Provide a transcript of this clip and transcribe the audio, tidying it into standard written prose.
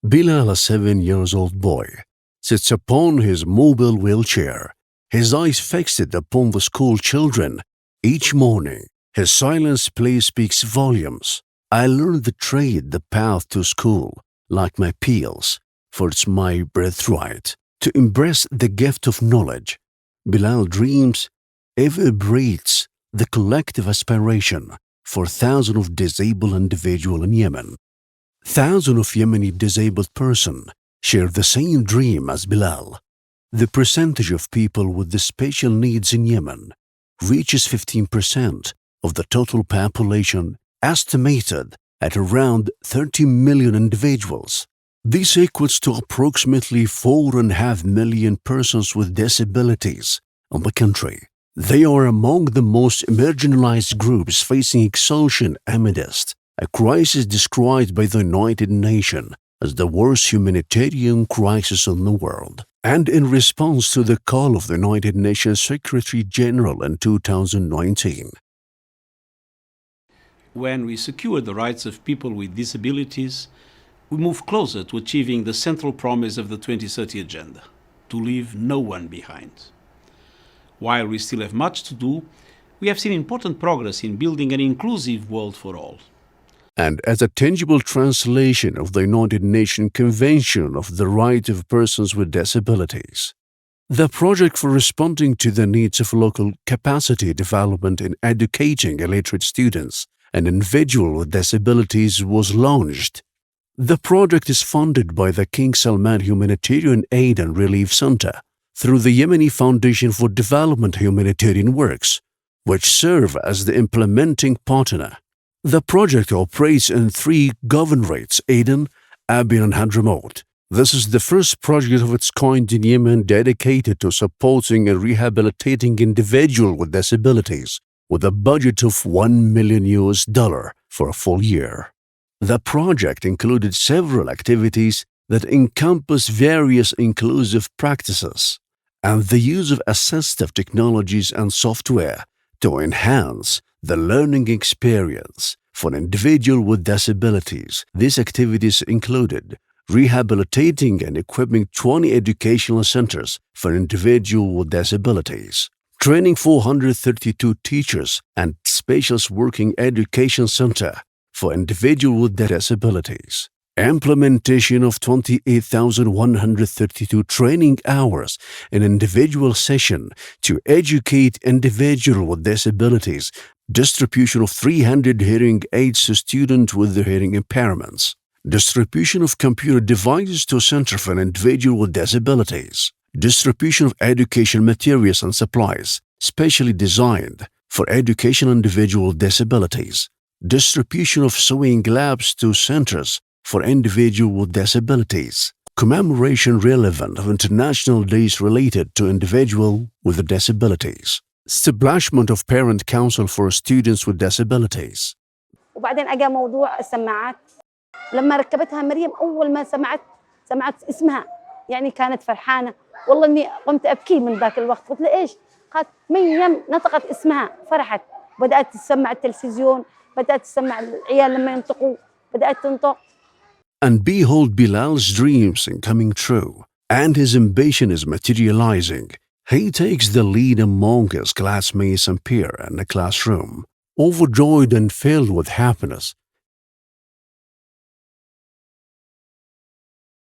Bilal, a 7-year-old boy, sits upon his mobile wheelchair, his eyes fixed upon the school children. Each morning, his silence play speaks volumes. I learned the trade, the path to school, like my peers, for it's my birthright to embrace the gift of knowledge. Bilal dreams, ever breathes the collective aspiration for thousands of disabled individuals in Yemen. Thousands of Yemeni disabled persons share the same dream as Bilal. The percentage of people with the special needs in Yemen reaches 15% of the total population, estimated at around 30 million individuals. This equates to approximately 4.5 million persons with disabilities in the country. They are among the most marginalized groups facing exclusion amidst a crisis described by the United Nations as the worst humanitarian crisis in the world. And in response to the call of the United Nations Secretary General in 2019. When we secure the rights of people with disabilities, we move closer to achieving the central promise of the 2030 Agenda, to leave no one behind. While we still have much to do, we have seen important progress in building an inclusive world for all. And as a tangible translation of the United Nations Convention of the Rights of Persons with Disabilities, the project for responding to the needs of local capacity development in educating illiterate students and individuals with disabilities was launched. The project is funded by the King Salman Humanitarian Aid and Relief Center through the Yemeni Foundation for Development Humanitarian Works, which serve as the implementing partner. The project operates in 3 governorates: Aden, Abyan, and Hadramaut. This is the first project of its kind in Yemen dedicated to supporting and rehabilitating individuals with disabilities, with a budget of $1 million for a full year. The project included several activities that encompass various inclusive practices and the use of assistive technologies and software to enhance the learning experience for individuals with disabilities. These activities included rehabilitating and equipping 20 educational centers for individuals with disabilities, training 432 teachers and specialists working education center for individuals with disabilities, implementation of 28,132 training hours in individual session to educate individuals with disabilities, distribution of 300 hearing aids to students with their hearing impairments, distribution of computer devices to Center for Individuals with Disabilities, distribution of education materials and supplies specially designed for educational individual with disabilities, distribution of sewing labs to centers for individuals with disabilities, commemoration relevant of international days related to individuals with disabilities, establishment of parent council for students with disabilities. وبعدين أجا موضوع السماعات. لما ركبتها مريم أول ما سمعت اسمها يعني كانت فرحانة. والله إني قمت أبكي من ذاك الوقت. قلت لها إيش؟ قالت مريم نطقت اسمها فرحت. بدأت تسمع التلفزيون، بدأت تسمع العيال لما ينطقوا، بدأت تنطق. And behold, Bilal's dreams in coming true, and his ambition is materializing. He takes the lead among his classmates and peers in the classroom. Overjoyed and filled with happiness,